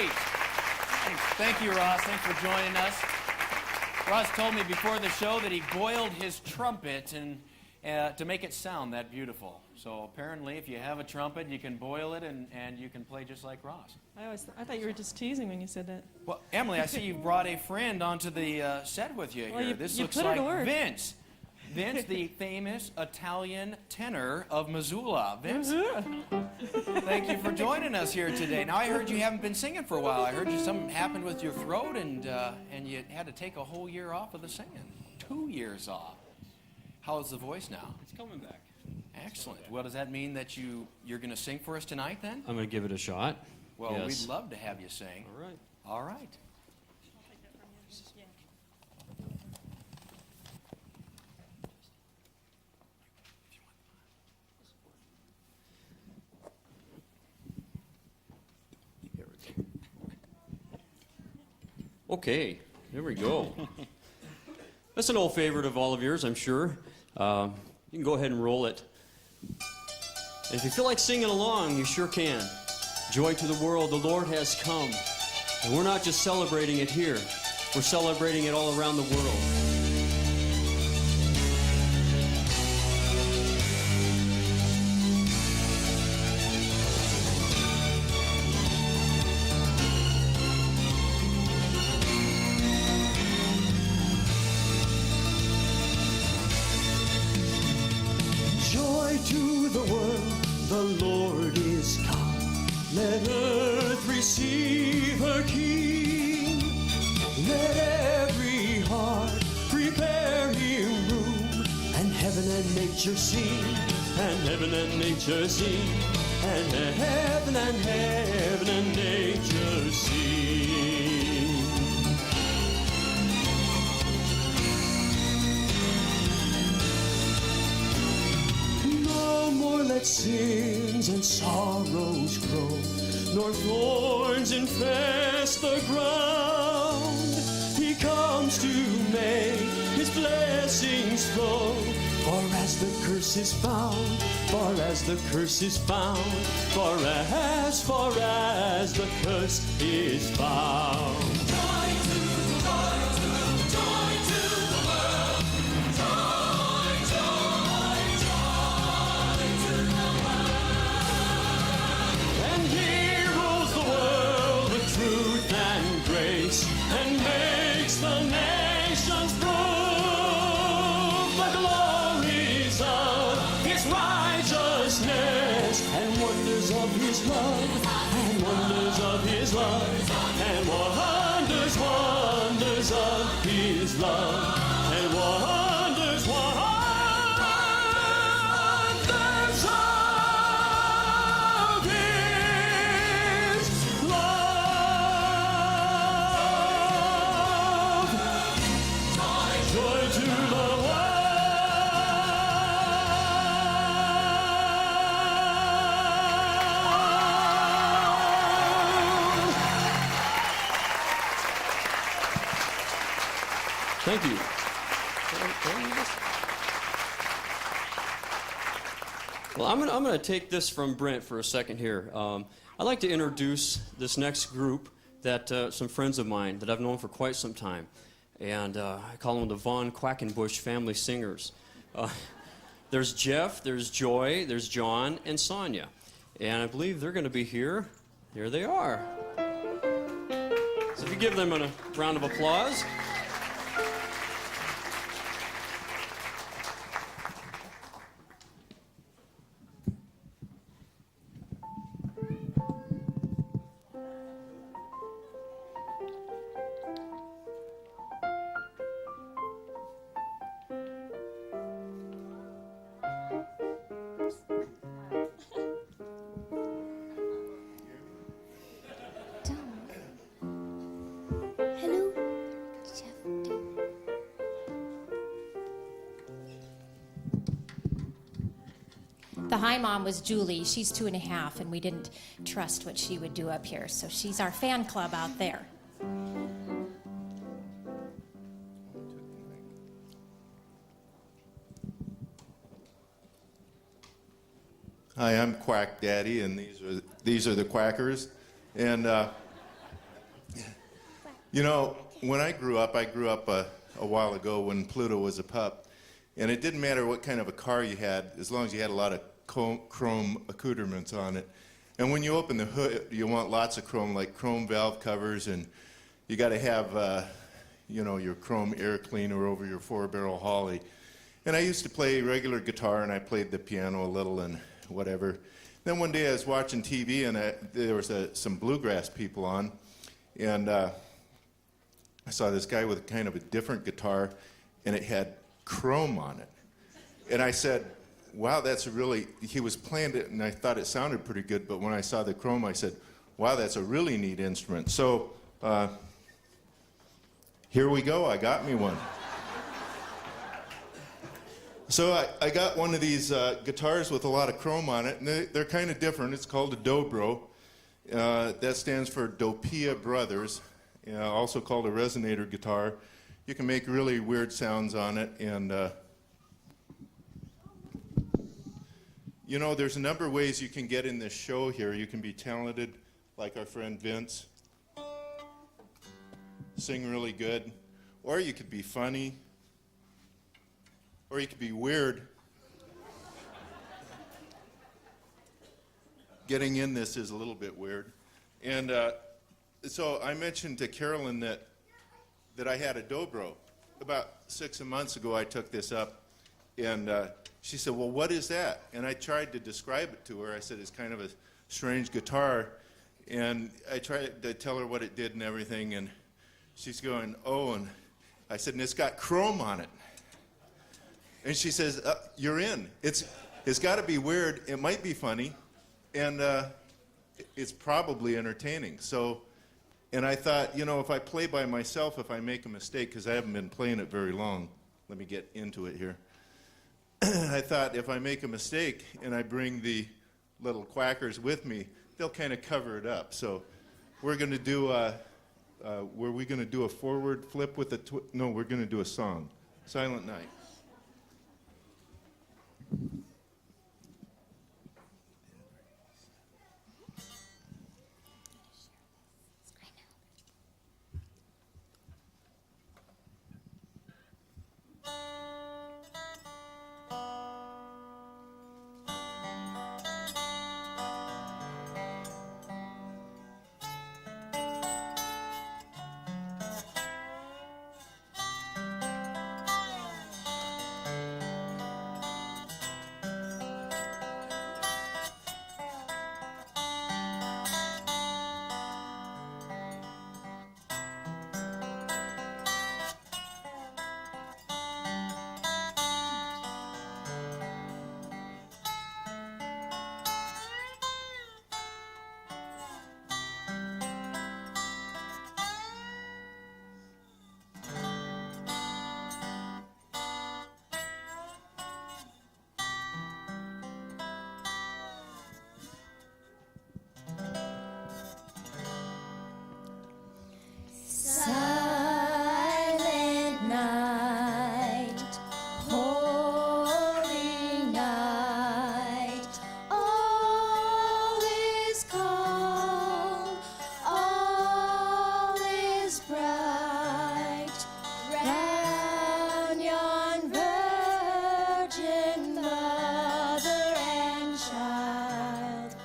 great. Thank you, Ross. Thanks for joining us. Ross told me before the show that he boiled his trumpet to make it sound that beautiful. So apparently, if you have a trumpet, you can boil it and you can play just like Ross. I thought you were just teasing when you said that. Well, Emily, I see you brought a friend onto the set with you Well, here. This you looks put her like to work. Vince. Vince, the famous Italian tenor of Missoula. Vince, thank you for joining us here today. Now, I heard you haven't been singing for a while. I heard something happened with your throat, and you had to take a whole year off of the singing. 2 years off. How's the voice now? It's coming back. Excellent. Well, does that mean that you're going to sing for us tonight, then? I'm going to give it a shot. Well, Yes. we'd love to have you sing. All right. All right. Okay, there we go. That's an old favorite of all of yours, I'm sure. You can go ahead and roll it. And if you feel like singing along, you sure can. Joy to the world, the Lord has come. And we're not just celebrating it here, we're celebrating it all around the world. Joy to the world, the Lord is come. Let earth receive her King. Let every heart prepare him room. And heaven and nature sing, and heaven and nature sing, and heaven and nature sing. No more let sins and sorrows grow, nor thorns infest the ground. He comes to make his blessings flow. For as the curse is found, for as the curse is found, for as the curse is found. And he rules the world with truth and grace, and makes the nations prove the glories of his righteousness, and wonders of his love, and wonders of his love, and wonders of his love, and wonders of his love. Joy to the Thank you. Well, I'm gonna take this from Brent for a second here. I'd like to introduce this next group that some friends of mine that I've known for quite some time, and I call them the Von Quackenbush Family Singers. There's Jeff, there's Joy, there's John, and Sonia, and I believe they're going to be here. Here they are. So if you give them a round of applause. Hello, Jeff. The high mom was Julie. She's 2.5, and we didn't trust what she would do up here. So she's our fan club out there. Hi, I'm Quack Daddy, and these are the Quackers. And You know, when I grew up a while ago when Pluto was a pup, and it didn't matter what kind of a car you had, as long as you had a lot of chrome accoutrements on it. And when you open the hood, you want lots of chrome, like chrome valve covers, and you got to have, you know, your chrome air cleaner over your 4-barrel Holly. And I used to play regular guitar, and I played the piano a little and whatever. Then one day I was watching TV, and there was some bluegrass people on, and I saw this guy with kind of a different guitar, and it had chrome on it. And I said, wow, that's really, he was playing it, and I thought it sounded pretty good, but when I saw the chrome, I said, wow, that's a really neat instrument. So here we go, I got me one. So I got one of these guitars with a lot of chrome on it, and they're kind of different. It's called a Dobro. That stands for Dopia Brothers, also called a resonator guitar. You can make really weird sounds on it, and you know, there's a number of ways you can get in this show here. You can be talented, like our friend Vince, sing really good, or you could be funny, or you could be weird. Getting in this is a little bit weird. And so I mentioned to Carolyn that I had a Dobro. About 6 months ago, I took this up, and she said, well, what is that? And I tried to describe it to her. I said, it's kind of a strange guitar. And I tried to tell her what it did and everything, and she's going, oh, and I said, and it's got chrome on it. And she says, you're in. It's got to be weird. It might be funny, and it's probably entertaining. So, and I thought, you know, if I play by myself, if I make a mistake, because I haven't been playing it very long, let me get into it here. I thought if I make a mistake and I bring the little quackers with me, they'll kind of cover it up. So we're going to do were we going to do a forward flip with a no, we're going to do a song, Silent Night. Silent night, holy night, all is calm, all is bright, round yon virgin mother and child,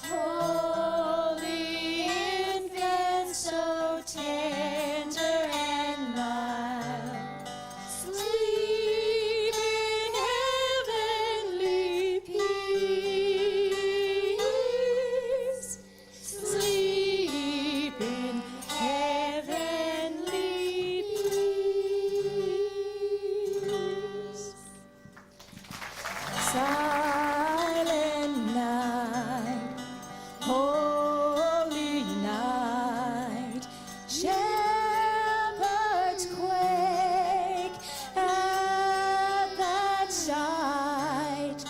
holy infant so tender and mild, sleep in heavenly peace, sleep in heavenly peace. Silent night, holy night, shepherds quake at that sight,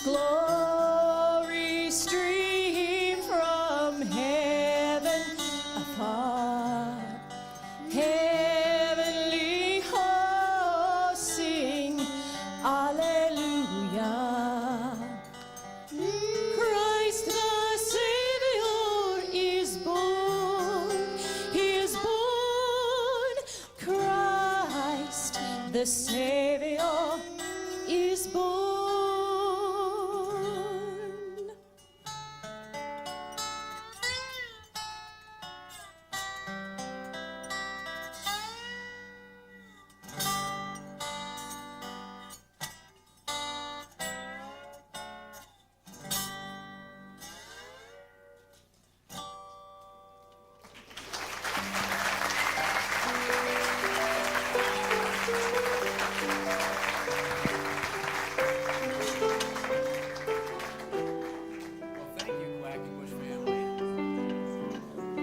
glory stream from heaven apart, heavenly hosts sing Alleluia. Christ the Savior is born, He is born the Savior is born.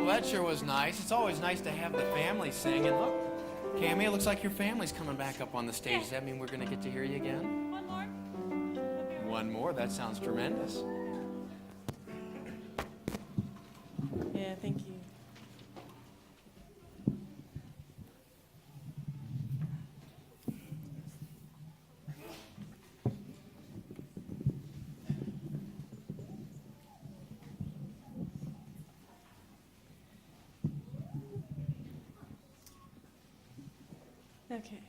That sure was nice. It's always nice to have the family sing. And look, Cammie, it looks like your family's coming back up on the stage. Does that mean we're going to get to hear you again? One more. One more? That sounds tremendous. Yeah, thank you. Okay.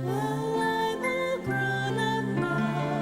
Well, I'm a grown-up now.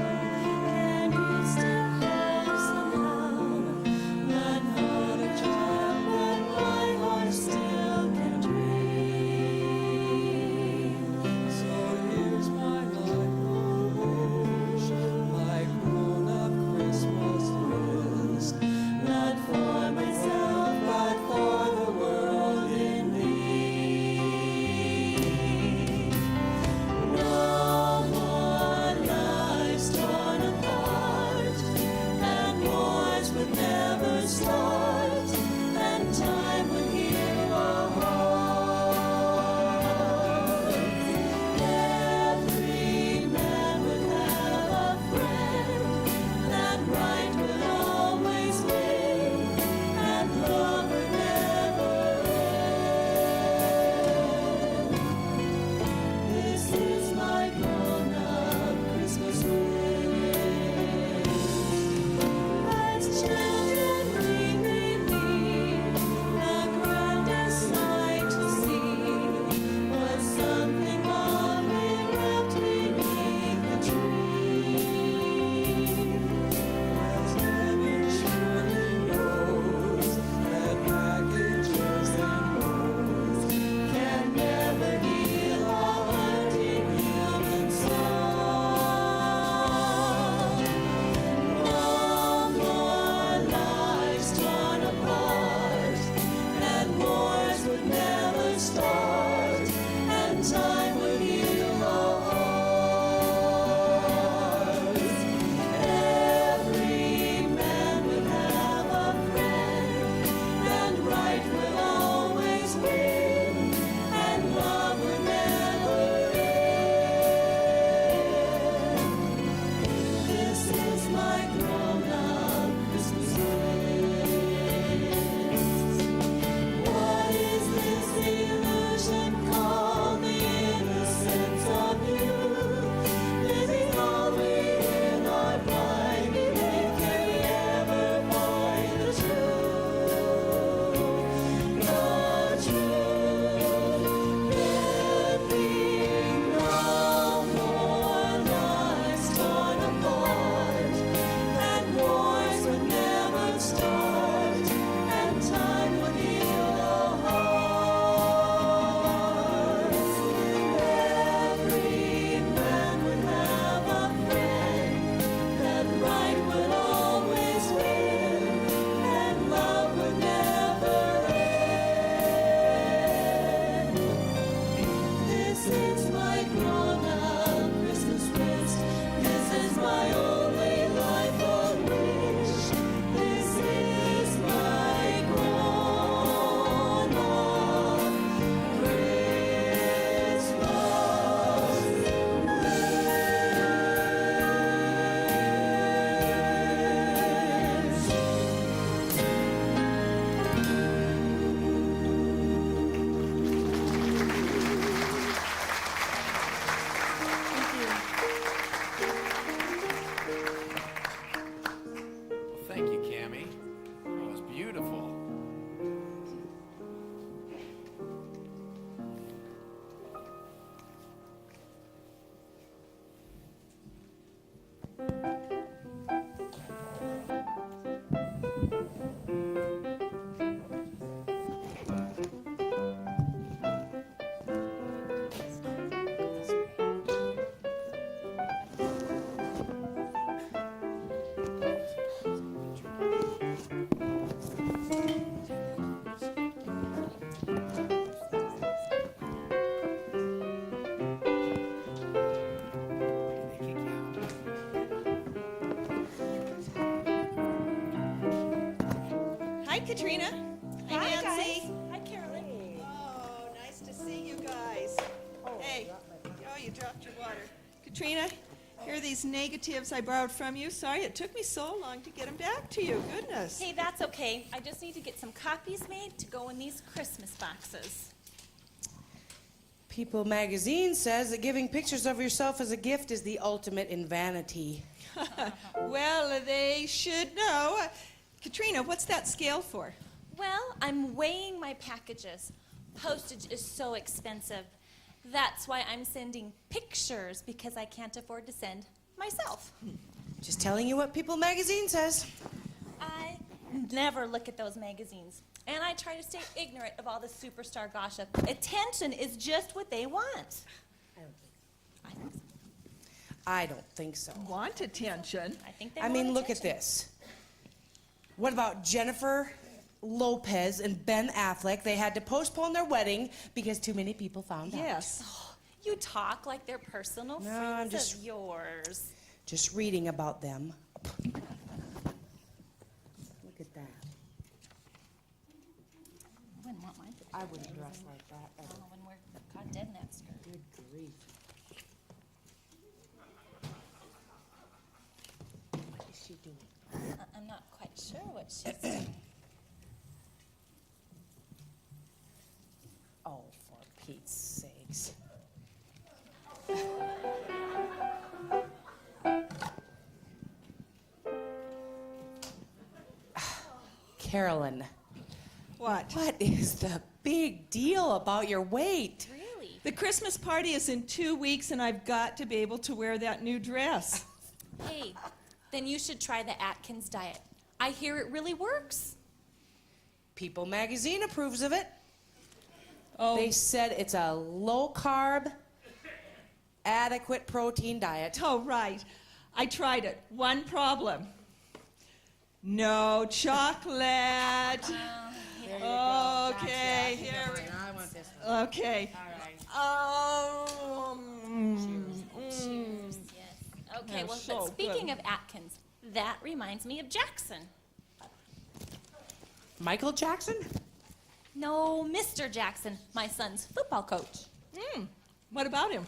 Katrina. Hi, Nancy. guys. Hi, Carolyn. Oh, nice to see you guys. Hey, oh, you dropped your water. Katrina, here are these negatives I borrowed from you. Sorry it took me so long to get them back to you. Goodness. Hey, that's okay. I just need to get some copies made to go in these Christmas boxes. People magazine says that giving pictures of yourself as a gift is the ultimate in vanity. Well, they should know. Katrina, what's that scale for? Well, I'm weighing my packages. Postage is so expensive. That's why I'm sending pictures, because I can't afford to send myself. Just telling you what People magazine says. I never look at those magazines, and I try to stay ignorant of all the superstar gossip. Attention is just what they want. I don't think so. Want attention? I think they I want mean, look at attention. this. What about Jennifer Lopez and Ben Affleck? They had to postpone their wedding because too many people found out. Yes. You talk like they're personal No, friends I'm just- of yours. Just reading about them. Look at that. I wouldn't want mine. I wouldn't dress like that ever. Oh, when we're caught dead in that skirt. Good grief. What is she doing? I'm not quite sure what she's doing. Oh, for Pete's sakes. Carolyn, What? what is the big deal about your weight? Really? The Christmas party is in 2 weeks, and I've got to be able to wear that new dress. Hey, then you should try the Atkins diet. I hear it really works. People magazine approves of it. Oh, They said it's a low-carb, adequate protein diet. oh, right. I tried it. One problem. No chocolate. Okay, here we I want this one. Okay. All right. Cheers. Yes. Okay, Yeah, well, so but speaking good. of Atkins, that reminds me of Jackson. Michael Jackson? No, Mr. Jackson, my son's football coach. What about him?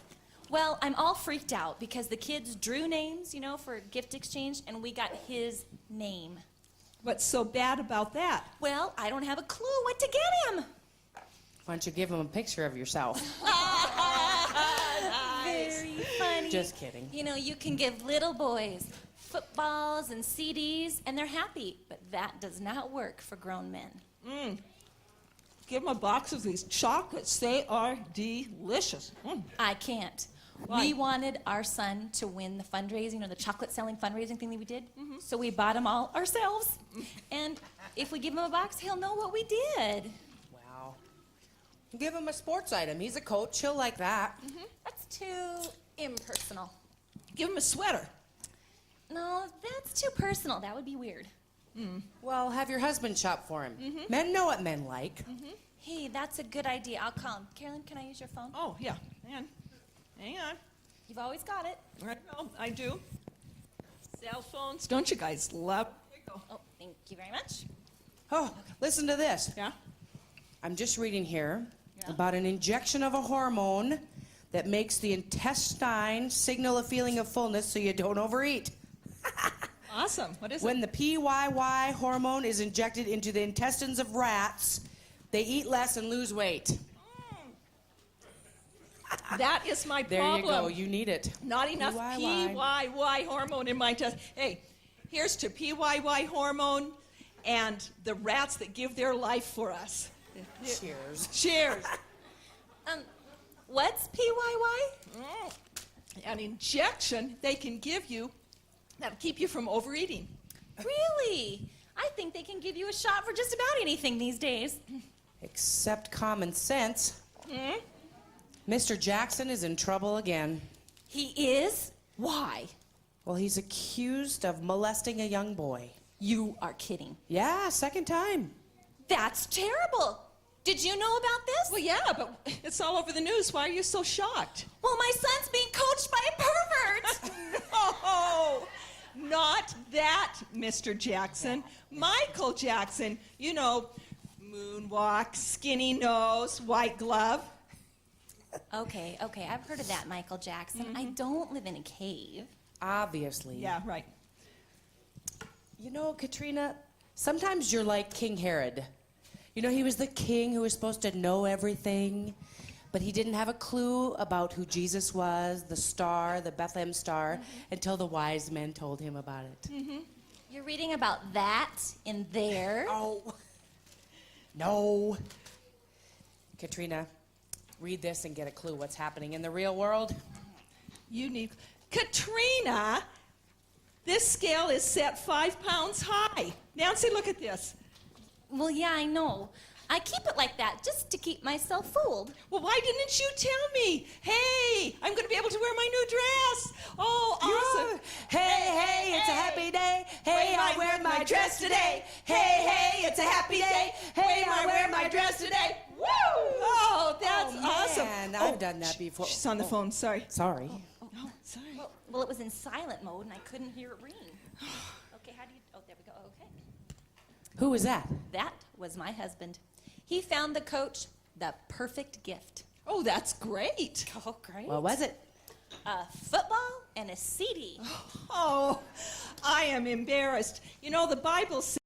Well, I'm all freaked out because the kids drew names, for gift exchange, and we got his name. What's so bad about that? Well, I don't have a clue what to get him. Why don't you give him a picture of yourself? Very funny. Just kidding. You can give little boys footballs and CDs, and they're happy, but that does not work for grown men. Give him a box of these chocolates. They are delicious. I can't. Why? We wanted our son to win the fundraising, the chocolate selling fundraising thing that we did. So we bought them all ourselves. And if we give him a box, he'll know what we did. Wow. Give him a sports item. He's a coach. He'll like that. That's too impersonal. Give him a sweater. No, that's too personal. That would be weird. Well, have your husband shop for him. Men know what men like. Hey, that's a good idea. I'll call him. Carolyn, can I use your phone? Oh, yeah. Hang on. You've always got it. I know, I do. Cell phones. Don't you guys love? Here you go. Oh, thank you very much. Oh, listen to this. Yeah? I'm just reading here about an injection of a hormone that makes the intestine signal a feeling of fullness so you don't overeat. Awesome. What is When the PYY hormone is injected into the intestines of rats, they eat less and lose weight. it? That is my There problem. you go. You need it. Not enough PYY. PYY hormone in my test. Hey, here's to PYY hormone and the rats that give their life for us. Cheers. Cheers. What's PYY? An injection they can give you that'll keep you from overeating. Really? I think they can give you a shot for just about anything these days. Except common sense. Mr. Jackson is in trouble again. He is? Why? Well, he's accused of molesting a young boy. You are kidding. Yeah, second time. That's terrible. Did you know about this? Well, yeah, but it's all over the news. Why are you so shocked? Well, my son's being coached by a pervert. Oh, Not that Mr. Jackson. Michael Jackson. You know, moonwalk, skinny nose, white glove. Okay, I've heard of that, Michael Jackson. I don't live in a cave. Obviously. Yeah, right. You know, Katrina, sometimes you're like King Herod. You know, he was the king who was supposed to know everything, but he didn't have a clue about who Jesus was, the star, the Bethlehem star, until the wise men told him about it. You're reading about that in there? Oh. No. Katrina, read this and get a clue what's happening in the real world. You need... Katrina, this scale is set 5 pounds high. Nancy, look at this. Well, yeah, I know. I keep it like that just to keep myself fooled. Well, why didn't you tell me? Hey, I'm going to be able to wear my new dress. Oh, awesome. Hey, it's a happy day. Hey, I wear my dress today. Hey, it's a happy day. Hey, I wear my dress today. Woo! Oh, that's awesome. Man, I've done that before. She's on the phone. Sorry. Sorry. Oh, sorry. Well, it was in silent mode, and I couldn't hear it ring. Okay, how do you... Oh, there we go. Okay. Who was that? That was my husband. He found the coach the perfect gift. Oh, that's great. Oh, great. What was it? A football and a CD. Oh, I am embarrassed. You know, the Bible says